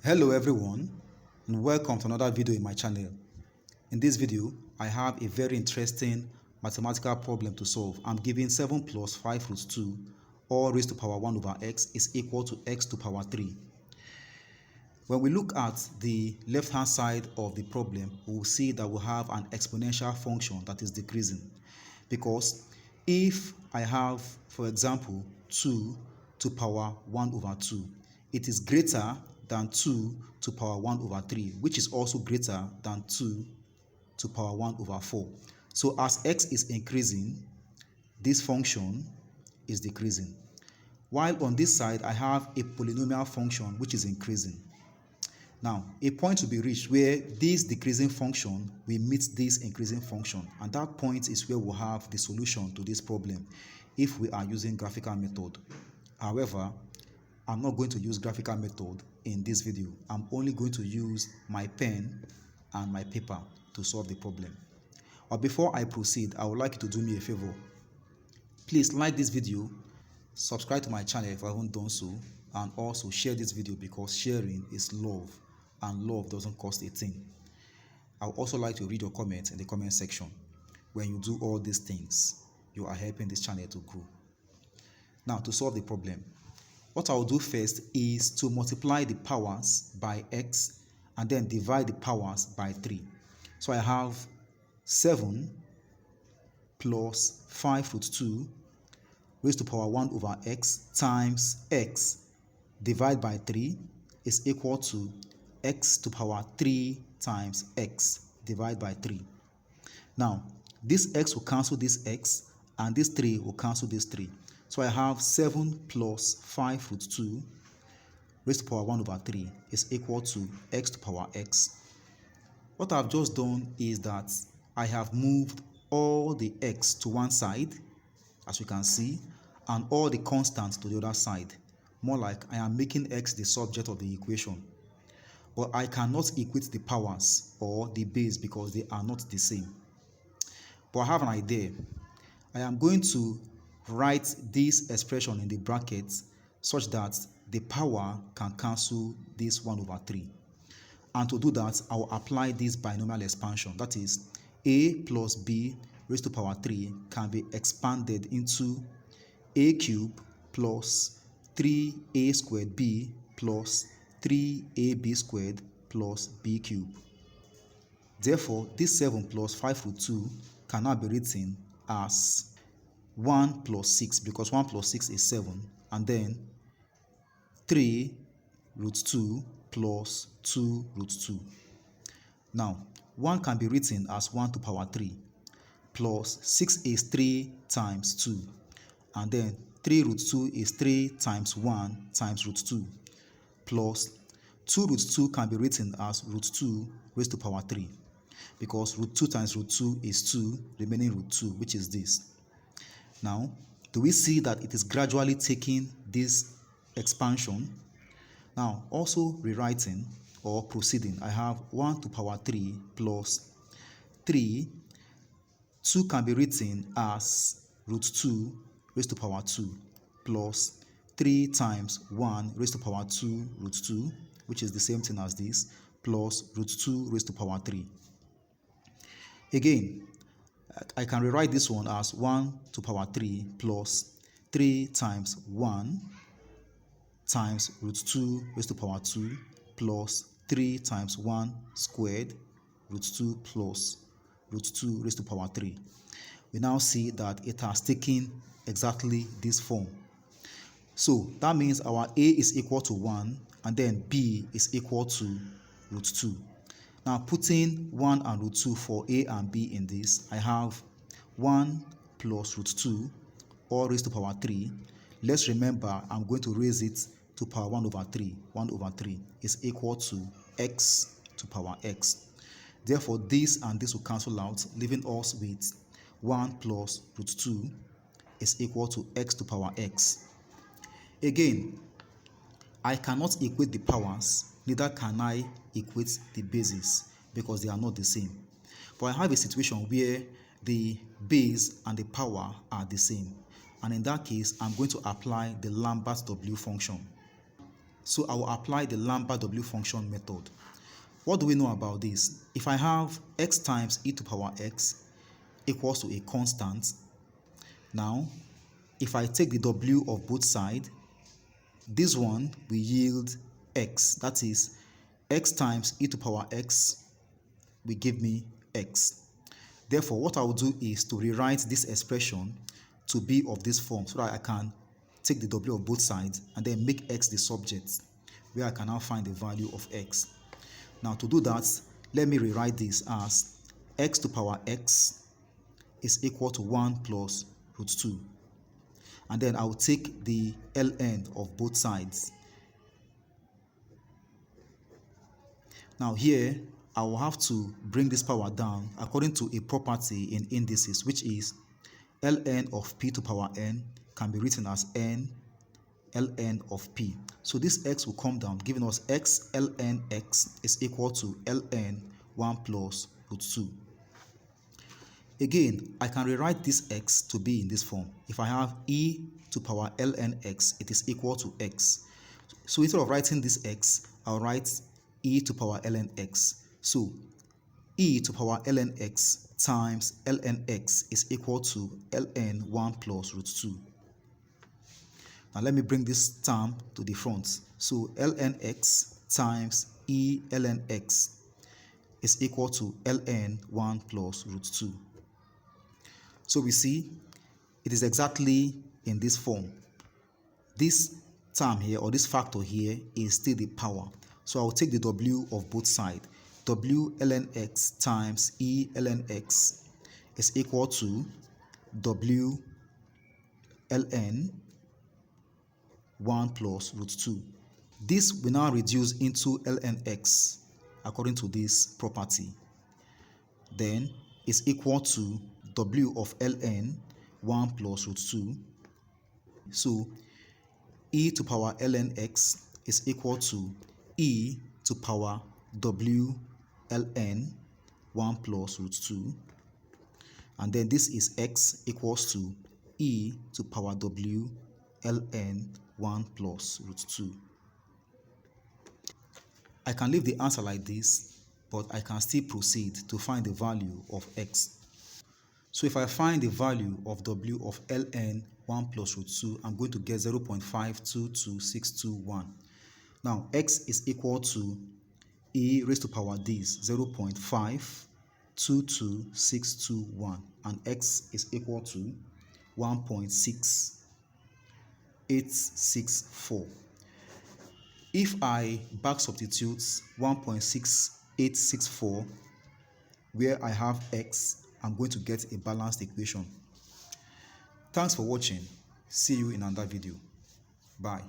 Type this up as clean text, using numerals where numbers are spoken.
Hello everyone, and welcome to another video in my channel. In this video, I have a very interesting mathematical problem to solve. I'm giving 7 plus 5 root 2 all raised to power 1 over x is equal to x to power 3. When we look at the left hand side of the problem, we will see that we have an exponential function that is decreasing. Because if I have, for example, 2 to power 1 over 2, it is greater than 2 to power 1 over 3, which is also greater than 2 to power 1 over 4. So as x is increasing, this function is decreasing. While on this side, I have a polynomial function which is increasing. Now, a point will be reached where this decreasing function will meet this increasing function, and that point is where we'll have the solution to this problem if we are using graphical method. However, I'm not going to use graphical method in this video. I'm only going to use my pen and my paper to solve the problem. But before I proceed, I would like you to do me a favor. Please like this video, subscribe to my channel if I haven't done so, and also share this video because sharing is love, and love doesn't cost a thing. I would also like to read your comments in the comment section. When you do all these things, you are helping this channel to grow. Now, to solve the problem, what I will do first is to multiply the powers by x and then divide the powers by 3. So I have 7 plus 5 root 2 raised to power 1 over x times x divided by 3 is equal to x to power 3 times x divided by 3. Now, this x will cancel this x and this 3 will cancel this 3. So I have 7 plus 5 root 2 raised to power 1 over 3 is equal to x to power x. What I've just done is that I have moved all the x to one side, as you can see, and all the constants to the other side. More like I am making x the subject of the equation. But I cannot equate the powers or the base because they are not the same. But I have an idea. I am going to write this expression in the brackets such that the power can cancel this 1 over 3. And to do that, I will apply this binomial expansion. That is, a plus b raised to power 3 can be expanded into a cubed plus 3a squared b plus 3ab squared plus b cubed. Therefore, this 7 plus 5 root 2 can now be written as 1 plus 6, because 1 plus 6 is 7, and then 3 root 2 plus 2 root 2. Now, 1 can be written as 1 to power 3, plus 6 is 3 times 2, and then 3 root 2 is 3 times 1 times root 2, plus 2 root 2 can be written as root 2 raised to power 3, because root 2 times root 2 is 2, remaining root 2, which is this. Now, do we see that it is gradually taking this expansion? Now, also rewriting or proceeding, I have 1 to power 3 plus 3. 2 can be written as root 2 raised to power 2 plus 3 times 1 raised to power 2 root 2, which is the same thing as this, plus root 2 raised to power 3. Again, I can rewrite this one as 1 to power 3 plus 3 times 1 times root 2 raised to power 2 plus 3 times 1 squared root 2 plus root 2 raised to power 3. We now see that it has taken exactly this form. So that means our a is equal to 1 and then b is equal to root 2. Now, putting 1 and root 2 for a and b in this, I have 1 plus root 2 all raised to power 3. Let's remember, I'm going to raise it to power 1 over 3. 1 over 3 is equal to x to power x. Therefore, this and this will cancel out, leaving us with 1 plus root 2 is equal to x to power x. Again, I cannot equate the powers, neither can I equate the bases because they are not the same. But I have a situation where the base and the power are the same. And in that case, I'm going to apply the Lambert W function. So I will apply the Lambert W function method. What do we know about this? If I have x times e to the power x equals to a constant, now if I take the w of both sides, this one will yield x. That is, x times e to the power x will give me x. Therefore, what I will do is to rewrite this expression to be of this form so that I can take the w of both sides and then make x the subject, where I can now find the value of x. Now to do that, let me rewrite this as x to the power x is equal to 1 plus root 2. And then I will take the ln of both sides. Now here, I will have to bring this power down according to a property in indices, which is ln of p to the power n can be written as n ln of p. So this x will come down, giving us x ln x is equal to ln 1 plus root 2. Again, I can rewrite this x to be in this form. If I have e to the power ln x, it is equal to x. So instead of writing this x, I'll write e to the power ln x. So e to the power ln x times ln x is equal to ln 1 plus root 2. Now let me bring this term to the front. So ln x times e ln x is equal to ln 1 plus root 2. So we see it is exactly in this form. This term here, or this factor here, is still the power. So I'll take the w of both sides. W ln x times e ln x is equal to w ln 1 plus root 2. This will now reduce into ln x according to this property. Then is equal to w of ln 1 plus root 2. So e to the power ln x is equal to e to the power w ln 1 plus root 2. And then this is x equals to e to the power w ln 1 plus root 2. I can leave the answer like this, but I can still proceed to find the value of x. So if I find the value of w of ln 1 plus root 2, I'm going to get 0.522621. Now x is equal to e raised to power this 0.522621, and x is equal to 1.6864. If I back substitute 1.6864 where I have x, I'm going to get a balanced equation. Thanks for watching. See you in another video. Bye.